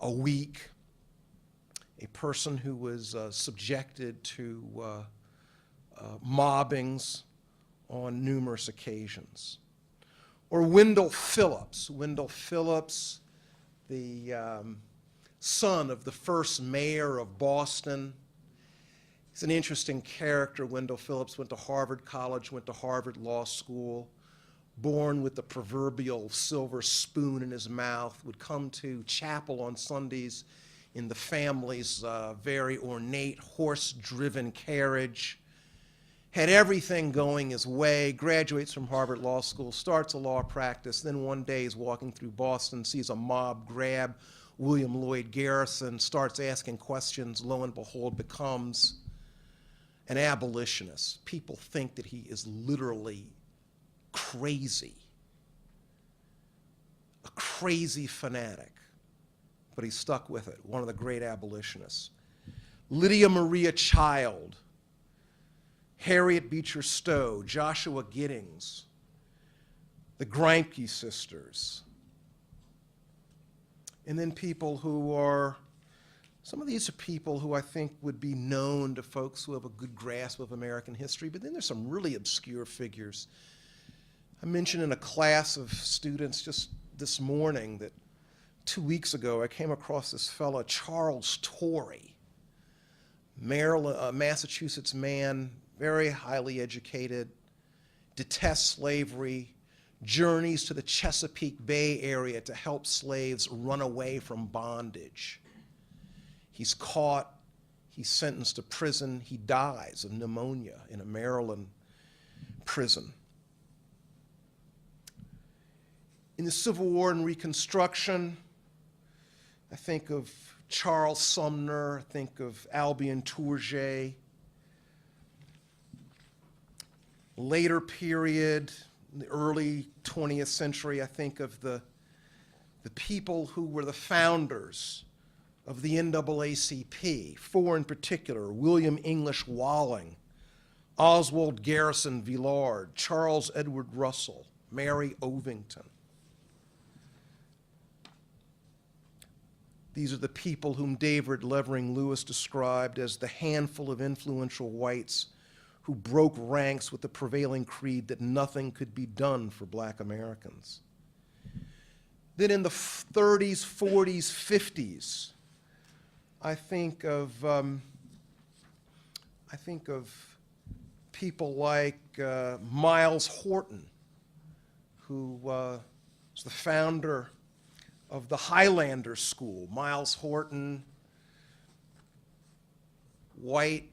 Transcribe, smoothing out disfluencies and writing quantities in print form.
a week, a person who was subjected to mobbings on numerous occasions. Or Wendell Phillips. Wendell Phillips, the son of the first mayor of Boston. He's an interesting character. Wendell Phillips went to Harvard College, went to Harvard Law School, born with the proverbial silver spoon in his mouth, would come to chapel on Sundays in the family's very ornate horse-driven carriage, had everything going his way, graduates from Harvard Law School, starts a law practice, then one day is walking through Boston, sees a mob grab William Lloyd Garrison, starts asking questions, lo and behold, becomes an abolitionist. People think that he is literally crazy, a crazy fanatic, but he stuck with it, one of the great abolitionists. Lydia Maria Child, Harriet Beecher Stowe, Joshua Giddings, the Grimke sisters, and then people who are, some of these are people who I think would be known to folks who have a good grasp of American history, but then there's some really obscure figures. I mentioned in a class of students just this morning that 2 weeks ago I came across this fellow, Charles Torrey, Massachusetts man, very highly educated, detests slavery, journeys to the Chesapeake Bay area to help slaves run away from bondage. He's caught, he's sentenced to prison, he dies of pneumonia in a Maryland prison. In the Civil War and Reconstruction, I think of Charles Sumner, I think of Albion Tourget. Later period, in the early 20th century, I think of the people who were the founders of the NAACP, four in particular: William English Walling, Oswald Garrison Villard, Charles Edward Russell, Mary Ovington. These are the people whom David Levering Lewis described as the handful of influential whites who broke ranks with the prevailing creed that nothing could be done for black Americans. Then in the 30s, 40s, 50s, I think of people like Miles Horton, who was the founder of the Highlander School. Miles Horton, white,